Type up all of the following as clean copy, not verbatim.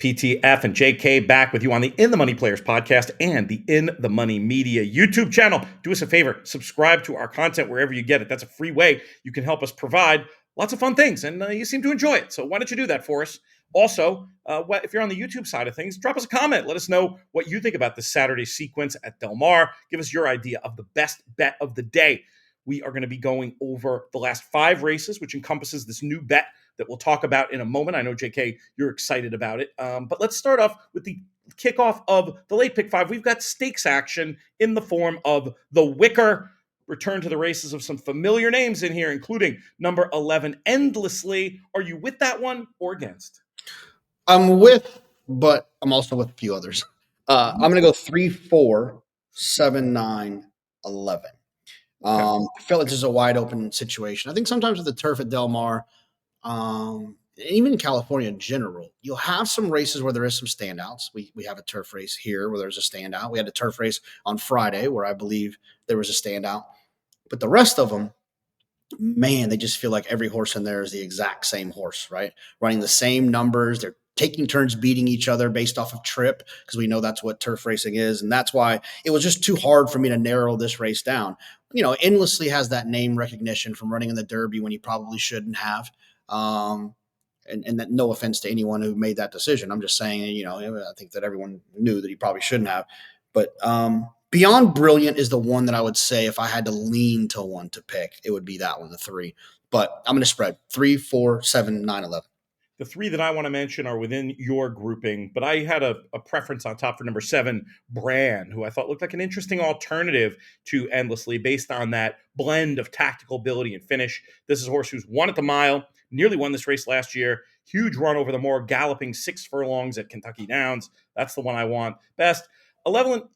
PTF and JK back with you on the In the Money Players podcast and the In the Money Media YouTube channel. Do us a favor, subscribe to our content wherever you get it. That's a free way you can help us provide lots of fun things, and you seem to enjoy it. So why don't you do that for us? Also, if you're on the YouTube side of things, drop us a comment. Let us know what you think about this Saturday sequence at Del Mar. Give us your idea of the best bet of the day. We are going to be going over the last 5 races, which encompasses this new bet that we'll talk about in a moment. I know, JK, you're excited about it. But let's start off with the kickoff of the late pick 5. We've got stakes action in the form of the Wicker. Return to the races of some familiar names in here, including number 11, Endlessly. Are you with that one or against? I'm with, but I'm also with a few others. I'm going to go 3, 4, 7, 9, 11. I feel like this is a wide open situation. I think sometimes with the turf at Del Mar, even in California in general, you'll have some races where there is some standouts. We have a turf race here where there's a standout. We had a turf race on Friday where I believe there was a standout. But the rest of them, man, they just feel like every horse in there is the exact same horse, right? Running the same numbers. They're taking turns beating each other based off of trip, because we know that's what turf racing is. And that's why it was just too hard for me to narrow this race down. You know, Endlessly has that name recognition from running in the Derby when he probably shouldn't have. And that, no offense to anyone who made that decision. I'm just saying, you know, I think that everyone knew that he probably shouldn't have. But Beyond Brilliant is the one that I would say if I had to lean to one to pick, it would be that one, the 3. But I'm going to spread 3, 4, 7, 9, 11. The 3 that I want to mention are within your grouping, but I had a preference on top for number 7, Bran, who I thought looked like an interesting alternative to Endlessly based on that blend of tactical ability and finish. This is a horse who's won at the mile, nearly won this race last year. Huge run over the moor, galloping 6 furlongs at Kentucky Downs. That's the one I want best. 11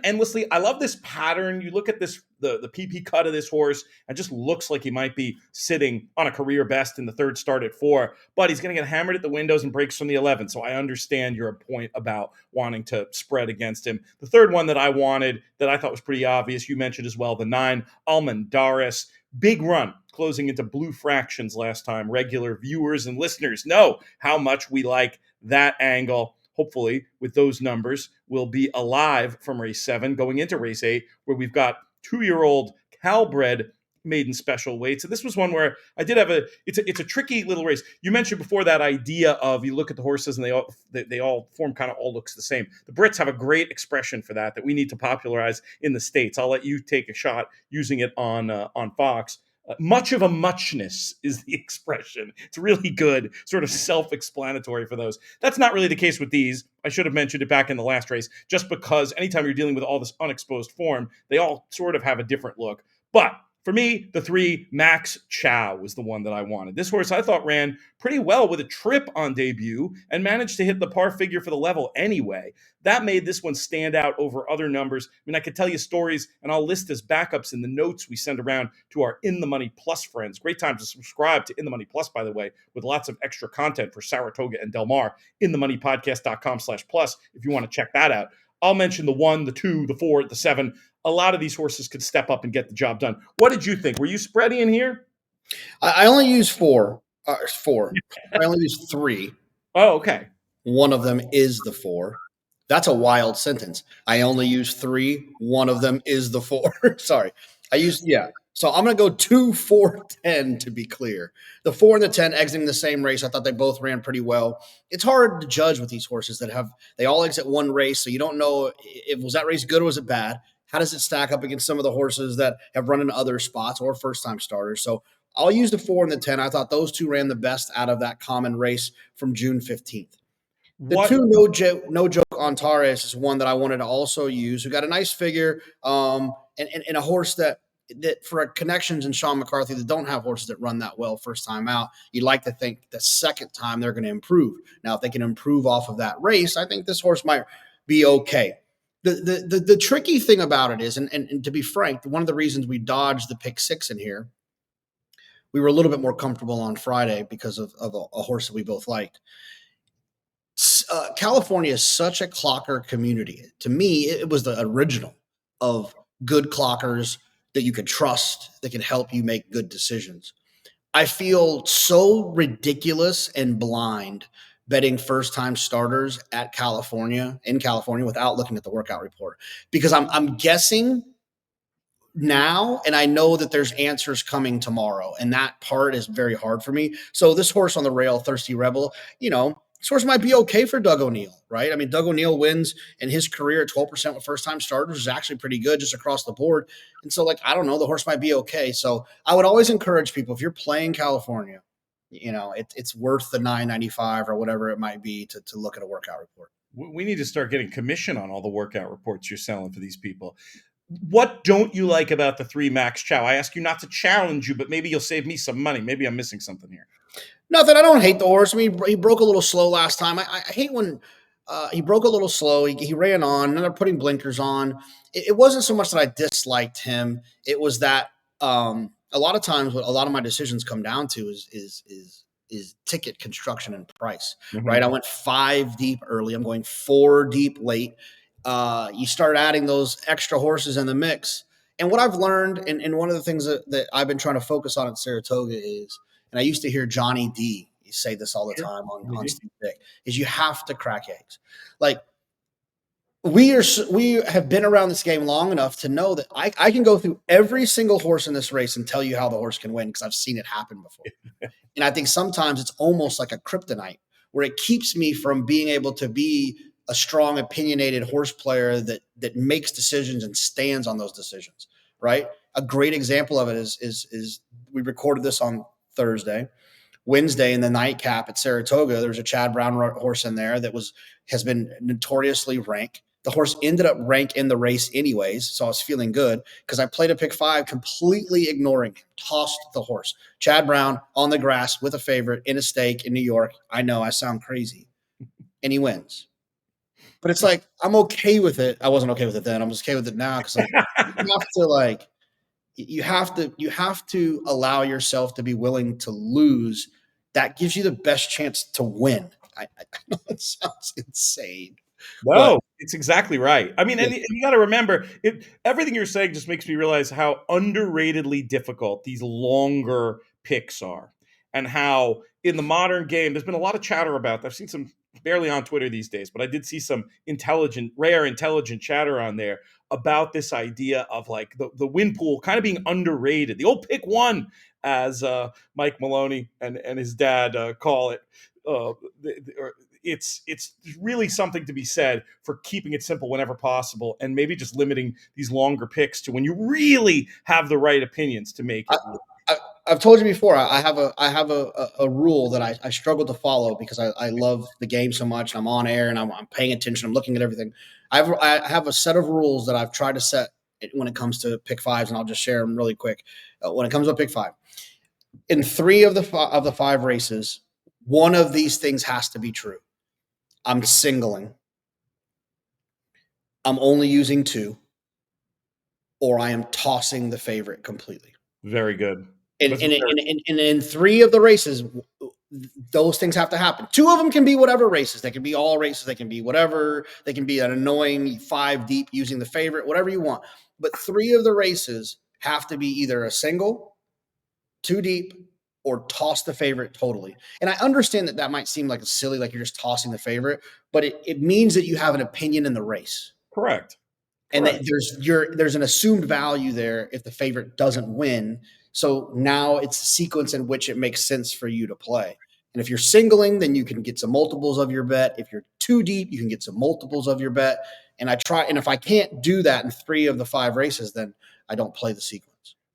Endlessly. I love this pattern. You look at this, the PP cut of this horse, and just looks like he might be sitting on a career best in the 3rd start at 4, but he's going to get hammered at the windows and breaks from the 11. So I understand your point about wanting to spread against him. The 3rd one that I wanted, that I thought was pretty obvious, you mentioned as well, the 9, Almendaris. Big run, closing into blue fractions last time. Regular viewers and listeners know how much we like that angle. Hopefully, with those numbers, we'll be alive from race 7 going into race 8, where we've got 2-year-old Calbred maiden special weights. And this was one where I did have it's a tricky little race. You mentioned before that idea of you look at the horses and they all form kind of all looks the same. The Brits have a great expression for that we need to popularize in the States. I'll let you take a shot using it on Fox. Much of a muchness is the expression. It's really good, sort of self-explanatory for those. That's not really the case with these. I should have mentioned it back in the last race, just because anytime you're dealing with all this unexposed form, they all sort of have a different look. But for me, the 3, Max Chow was the one that I wanted. This horse I thought ran pretty well with a trip on debut and managed to hit the par figure for the level anyway. That made this one stand out over other numbers. I mean, I could tell you stories, and I'll list as backups in the notes we send around to our In the Money Plus friends. Great time to subscribe to In the Money Plus, by the way, with lots of extra content for Saratoga and Del Mar. InTheMoneyPodcast.com/plus if you want to check that out. I'll mention the 1, the 2, the 4, the 7. A lot of these horses could step up and get the job done. What did you think? Were you spready in here? I only use 4. 4. I only use 3. Oh, okay. One of them is the 4. That's a wild sentence. I only use 3. One of them is the 4. Sorry. So I'm going to go 2, 4, 10 to be clear. The 4 and the 10 exiting the same race. I thought they both ran pretty well. It's hard to judge with these horses they all exit one race. So you don't know was that race good or was it bad? How does it stack up against some of the horses that have run in other spots or first-time starters? So I'll use the 4 and the 10. I thought those 2 ran the best out of that common race from June 15th. The 2 no joke Antares is one that I wanted to also use. We got a nice figure and a horse that for connections and Sean McCarthy that don't have horses that run that well first time out, you'd like to think the second time they're going to improve. Now, if they can improve off of that race, I think this horse might be okay. The tricky thing about it is, and to be frank, one of the reasons we dodged the pick 6 in here, we were a little bit more comfortable on Friday because of a horse that we both liked. California is such a clocker community. To me, it was the original of good clockers that you could trust, that can help you make good decisions. I feel so ridiculous and blind betting first time starters at California in California without looking at the workout report because I'm guessing now and I know that there's answers coming tomorrow, and that part is very hard for me. So this horse on the rail, Thirsty Rebel, this horse might be okay for Doug O'Neill, right? I mean, Doug O'Neill wins in his career at 12% with first time starters is actually pretty good just across the board. And so, like, I don't know, the horse might be okay. So I would always encourage people, if you're playing California, it's worth the 9.95 or whatever it might be to look at a workout report. We need to start getting commission on all the workout reports you're selling for these people. What don't you like about the 3 Max Chow? I ask you not to challenge you, but maybe you'll save me some money. Maybe I'm missing something here. Nothing. I don't hate the horse. I mean, he broke a little slow last time. I hate when he broke a little slow. He ran on, and they're putting blinkers on. It wasn't so much that I disliked him. It was that a lot of times what a lot of my decisions come down to is ticket construction and price. Right. I went 5 deep early. I'm going 4 deep late. You start adding those extra horses in the mix. And what I've learned, and one of the things that I've been trying to focus on at Saratoga is, and I used to hear Johnny D say this all the time on Steve Dick, is you have to crack eggs. Like we have been around this game long enough to know that I can go through every single horse in this race and tell you how the horse can win because I've seen it happen before. And I think sometimes it's almost like a kryptonite where it keeps me from being able to be a strong, opinionated horse player that makes decisions and stands on those decisions. Right. A great example of it is we recorded this on Thursday. Wednesday in the nightcap at Saratoga, there was a Chad Brown horse in there that has been notoriously rank. The horse ended up rank in the race anyways, so I was feeling good because I played a pick 5, completely ignoring him, tossed the horse. Chad Brown on the grass with a favorite in a stake in New York. I know I sound crazy, and he wins. But it's like I'm okay with it. I wasn't okay with it then. I'm just okay with it now because you have to allow yourself to be willing to lose. That gives you the best chance to win. I know it sounds insane. But No, it's exactly right. I mean, yeah, and you got to remember, everything you're saying just makes me realize how underratedly difficult these longer picks are, and how in the modern game, there's been a lot of chatter about that. I've seen some barely on Twitter these days, but I did see some rare intelligent chatter on there about this idea of like the win pool kind of being underrated. The old pick 1, as Mike Maloney and his dad call it. It's really something to be said for keeping it simple whenever possible, and maybe just limiting these longer picks to when you really have the right opinions to make I, it. I've told you before. I have a rule that I struggle to follow because I love the game so much. And I'm on air and I'm paying attention. I'm looking at everything. I have a set of rules that I've tried to set when it comes to pick 5s, and I'll just share them really quick. When it comes to pick 5, in 3 of the 5 races, one of these things has to be true. I'm singling. I'm only using 2, or I am tossing the favorite completely. Very good. And in 3 of the races, those things have to happen. 2 of them can be whatever races. They can be all races. They can be whatever. They can be an annoying 5 deep using the favorite, whatever you want. But 3 of the races have to be either a single, 2 deep, or toss the favorite totally. And I understand that might seem like a silly, like you're just tossing the favorite, but it means that you have an opinion in the race. Correct. And that there's an assumed value there if the favorite doesn't win. So now it's a sequence in which it makes sense for you to play. And if you're singling, then you can get some multiples of your bet. If you're 2 deep, you can get some multiples of your bet. And if I can't do that in 3 of the 5 races, then I don't play the sequence.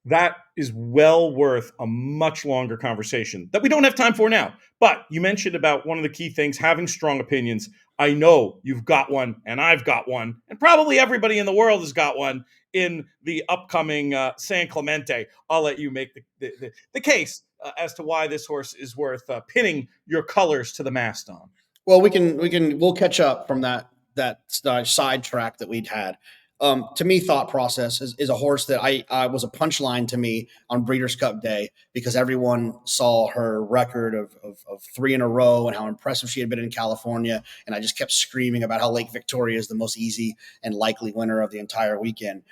That is well worth a much longer conversation that we don't have time for now. But you mentioned about one of the key things, having strong opinions. I know you've got one, and I've got one, and probably everybody in the world has got one in the upcoming San Clemente. I'll let you make the case as to why this horse is worth pinning your colors to the mast on. Well, we'll catch up from that sidetrack that we'd had. To me, Thought Process is a horse that I was a punchline to me on Breeders' Cup Day because everyone saw her record of 3 in a row and how impressive she had been in California. And I just kept screaming about how Lake Victoria is the most easy and likely winner of the entire weekend.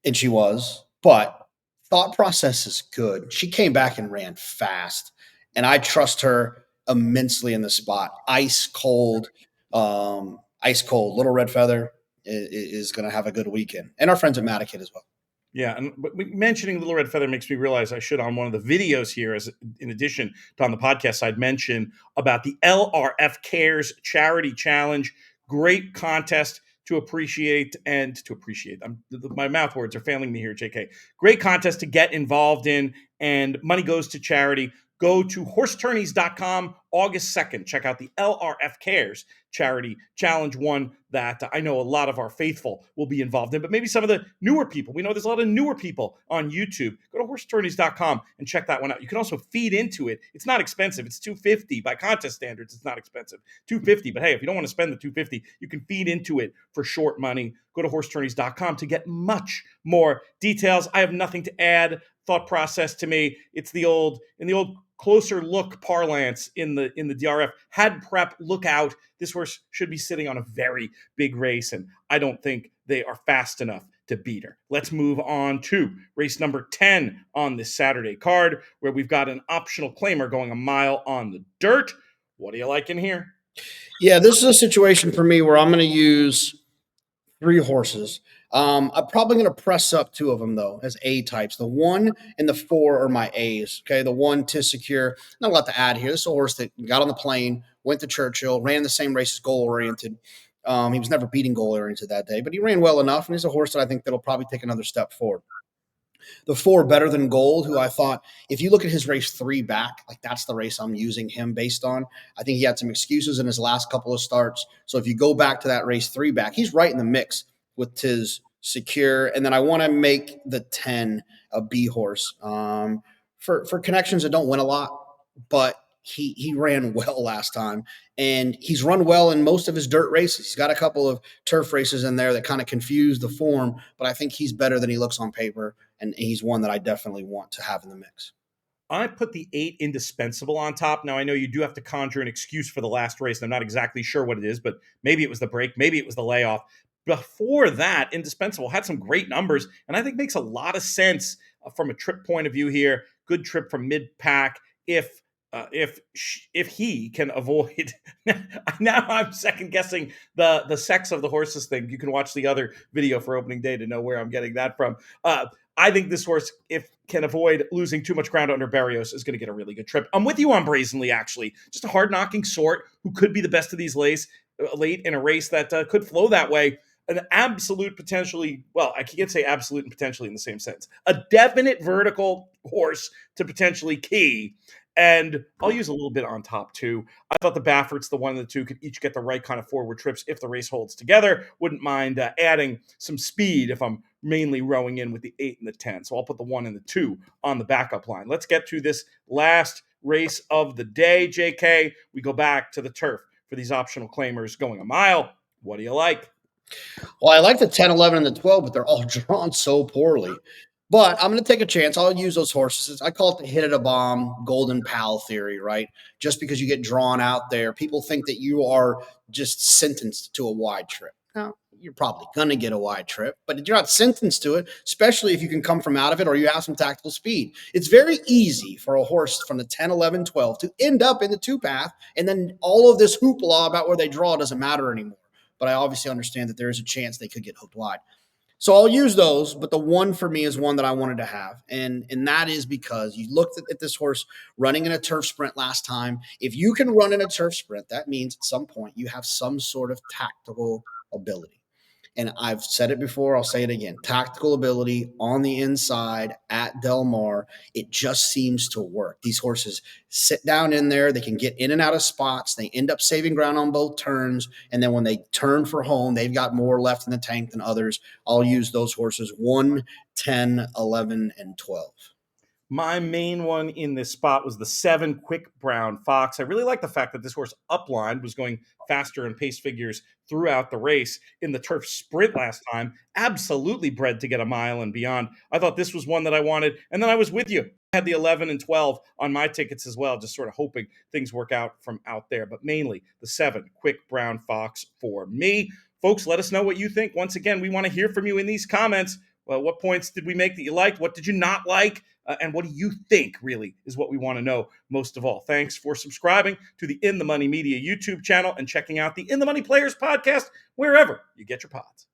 And she was, but Thought Process is good. She came back and ran fast, and I trust her immensely in the spot. Ice cold. Little Red Feather is going to have a good weekend, and our friends at Matakit as well. Yeah, and but mentioning Little Red Feather makes me realize I should, on one of the videos here, as in addition to on the podcast, I'd mention about the LRF Cares Charity Challenge. Great contest to appreciate and to appreciate. My mouth words are failing me here, JK. Great contest to get involved in, and money goes to charity. Go to horsetourneys.com August 2nd. Check out the LRF Cares Charity Challenge, one that I know a lot of our faithful will be involved in, but maybe some of the newer people. We know there's a lot of newer people on YouTube. Go to horsetourneys.com and check that one out. You can also feed into it. It's not expensive. It's $250 by contest standards. It's not expensive. $250. But hey, if you don't want to spend the $250, you can feed into it for short money. Go to horsetourneys.com to get much more details. I have nothing to add. Thought process to me. It's the old closer look parlance in the DRF. Had prep, look out. This horse should be sitting on a very big race, and I don't think they are fast enough to beat her. Let's move on to race number 10 on this Saturday card, where we've got an optional claimer going a mile on the dirt. What do you like in here? Yeah, this is a situation for me where I'm going to use 3 horses. I'm probably going to press up 2 of them, though, as A types. The 1 and the 4 are my A's. Okay, the 1 to secure. Not a lot to add here. This is a horse that got on the plane, went to Churchill, ran the same race as goal oriented. He was never beating goal oriented that day, but he ran well enough, and he's a horse that I think that'll probably take another step forward. The 4 better than gold, who I thought, if you look at his race 3 back, like that's the race I'm using him based on. I think he had some excuses in his last couple of starts. So if you go back to that race 3 back, he's right in the mix with Tiz Secure. And then I want to make the 10 a B horse for connections that don't win a lot, but he ran well last time, and he's run well in most of his dirt races. He's got a couple of turf races in there that kind of confuse the form, but I think he's better than he looks on paper, and he's one that I definitely want to have in the mix. I put the 8 indispensable on top. Now, I know you do have to conjure an excuse for the last race. I'm not exactly sure what it is, but maybe it was the break. Maybe it was the layoff. Before that, indispensable had some great numbers, and I think makes a lot of sense from a trip point of view here. Good trip from mid pack if he can avoid. Now I'm second guessing the sex of the horses thing. You can watch the other video for opening day to know where I'm getting that from. I think this horse, if can avoid losing too much ground under Barrios, is going to get a really good trip. I'm with you on Brazenly, actually. Just a hard-knocking sort who could be the best of these late in a race that could flow that way. An absolute potentially, well, I can't say absolute and potentially in the same sense. A definite vertical horse to potentially key. And I'll use a little bit on top, too. I thought the Bafferts, the 1 and the 2, could each get the right kind of forward trips if the race holds together. Wouldn't mind adding some speed if I'm mainly rowing in with the 8 and the 10. So I'll put the 1 and the 2 on the backup line. Let's get to this last race of the day, JK. We go back to the turf for these optional claimers going a mile. What do you like? Well, I like the 10, 11, and the 12, but they're all drawn so poorly. But I'm going to take a chance. I'll use those horses. I call it the hit at a bomb, golden pal theory, right? Just because you get drawn out there, people think that you are just sentenced to a wide trip. Now, you're probably going to get a wide trip, but you're not sentenced to it, especially if you can come from out of it or you have some tactical speed. It's very easy for a horse from the 10, 11, 12 to end up in the 2 path, and then all of this hoopla about where they draw doesn't matter anymore. But I obviously understand that there is a chance they could get hooked wide. So I'll use those, but the 1 for me is one that I wanted to have. And that is because you looked at this horse running in a turf sprint last time. If you can run in a turf sprint, that means at some point you have some sort of tactical ability. And I've said it before, I'll say it again. Tactical ability on the inside at Del Mar, it just seems to work. These horses sit down in there, they can get in and out of spots, they end up saving ground on both turns, and then when they turn for home, they've got more left in the tank than others. I'll use those horses 1, 10, 11, and 12. My main one in this spot was the 7 Quick Brown Fox. I really like the fact that this horse upline was going faster in pace figures throughout the race in the turf sprint last time. Absolutely bred to get a mile and beyond. I thought this was one that I wanted. And then I was with you. I had the 11 and 12 on my tickets as well, just sort of hoping things work out from out there. But mainly the 7 Quick Brown Fox for me. Folks, let us know what you think. Once again, we want to hear from you in these comments. Well, what points did we make that you liked? What did you not like? And what do you think, really, is what we want to know most of all. Thanks for subscribing to the In the Money Media YouTube channel and checking out the In the Money Players podcast wherever you get your pods.